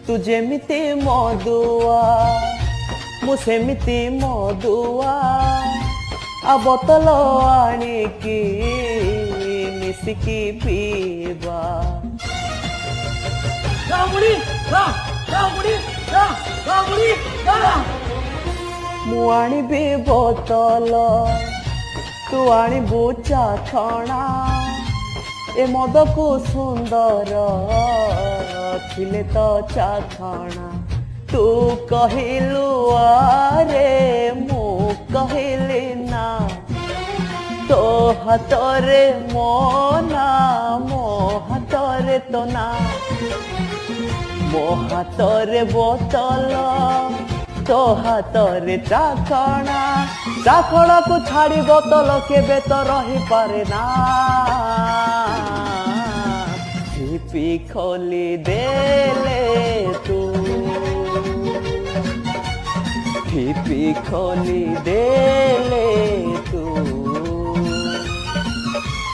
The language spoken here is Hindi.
तू जेमिति मधुआ मु सेमिति मधुआ आ बोतल आनिकी मिसिकी पीवा मु आनिबी बोतल तू आनिबू चाखणा ए मद को सुंदर थिले तो चाखणा तू कहिलु आरे मु कहिली ना तो हाथरे मो ना मो हाथरे तो ना मो हाथरे बोतल तो हाथरे चाखणा चाखणा को छाड़ी बोतल केबे तो रही पारे ना छिपी खोली देले तू छिपी खोली देले तू